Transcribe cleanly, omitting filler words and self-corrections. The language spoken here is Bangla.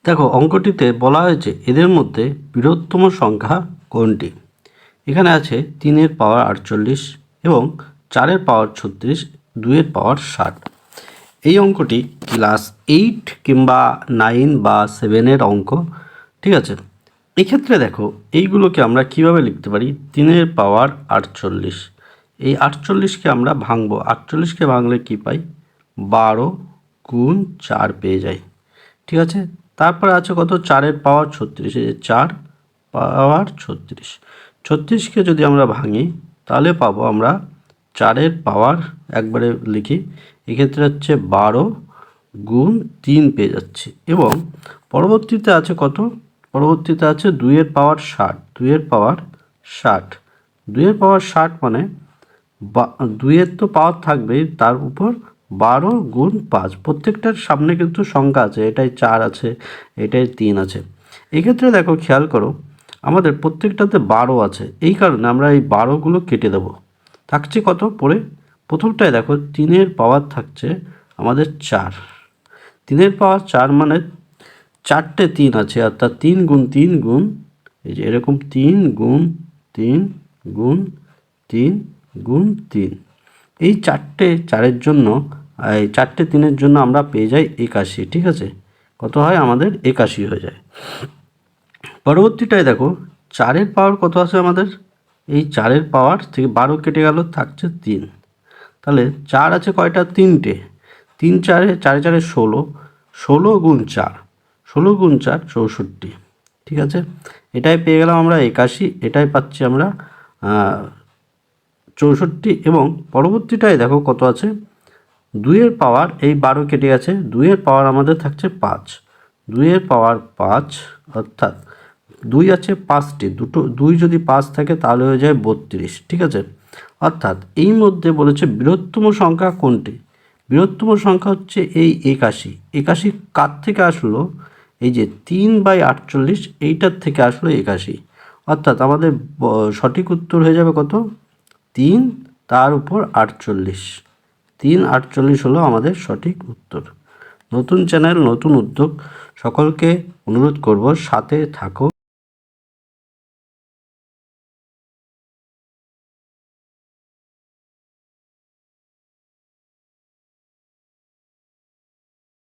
দেখো অঙ্কটিতে বলা হয়েছে এদের মধ্যে বৃহত্তম সংখ্যা কোনটি। এখানে আছে 3 পাওয়ার 48 এবং 4 পাওয়ার 36, 2 পাওয়ার 60। এই অঙ্কটি ক্লাস 8 কিংবা 9 বা 7 অঙ্ক, ঠিক আছে। এক্ষেত্রে দেখো এইগুলোকে আমরা কিভাবে লিখতে পারি। 3 পাওয়ার 48, এই 48কে আমরা ভাঙবো। 48কে ভাঙলে কি পাই, 12 গুণ 4 পেয়ে যাই, ঠিক আছে। তারপরে আছে কত, 4 পাওয়ার 36, এই যে 4 পাওয়ার 36। 36কে যদি আমরা ভাঙি তাহলে পাবো আমরা 4 পাওয়ার, একবারে লিখি, এক্ষেত্রে হচ্ছে 12 গুণ 3 পেয়ে যাচ্ছি। এবং পরবর্তীতে আছে কত, পরবর্তীতে আছে 2 পাওয়ার 60, 2 পাওয়ার 60, 2 পাওয়ার 60 মানে 2 তো পাওয়ার থাকবেই, তার উপর 12 গুণ 5, প্রত্যেকটার সামনে কিন্তু সংখ্যা আছে, এটাই 4 আছে, এটাই 3 আছে। এক্ষেত্রে দেখো খেয়াল করো আমাদের প্রত্যেকটাতে 12 আছে, এই কারণে আমরা এই 12গুলো কেটে দেবো। থাকছে কত পরে, প্রথমটায় দেখো 3 পাওয়ার থাকছে আমাদের 4, 3 পাওয়ার 4 মানে 4টে 3 আছে, অর্থাৎ 3 গুণ 3 গুণ, এই যে এরকম 3 গুণ 3 গুণ 3 গুণ 3, এই 4টে 4-এর জন্য, এই 4টে 3-এর জন্য আমরা পেয়ে যাই 81, ঠিক আছে। কত হয় আমাদের 81 হয়ে যায়। পরবর্তীটায় দেখো 4 পাওয়ার কত আছে আমাদের, এই 4 পাওয়ার থেকে 12 কেটে গেল, থাকছে 3, তাহলে 4 আছে কয়টা, 3টে, 3 4 4 4 16, 16 গুণ 4, 16 গুণ 4 64, ঠিক আছে। এটাই পেয়ে গেলাম আমরা 81, এটাই পাচ্ছি আমরা 64। এবং পরবর্তীটায় দেখো কত আছে, 2 পাওয়ার, এই 12 কেটে গেছে, 2 পাওয়ার আমাদের থাকছে 5, 2 পাওয়ার 5, অর্থাৎ 2 আছে 5টি, দুটো 2 যদি 5 থাকে তাহলে হয়ে যায় 32, ঠিক আছে। অর্থাৎ এই মধ্যে বলেছে বৃহত্তম সংখ্যা কোনটি। বৃহত্তম সংখ্যা হচ্ছে এই 81। 81 কার থেকে আসলো, এই যে 3/48 এইটার থেকে আসলো 81, অর্থাৎ আমাদের সঠিক উত্তর হয়ে যাবে কত, 3 তার উপর 48, 3/48 হলো আমাদের সঠিক উত্তর। নতুন চ্যানেল, নতুন উদ্যোগ, সকলকে অনুরোধ করব সাথে থাকো।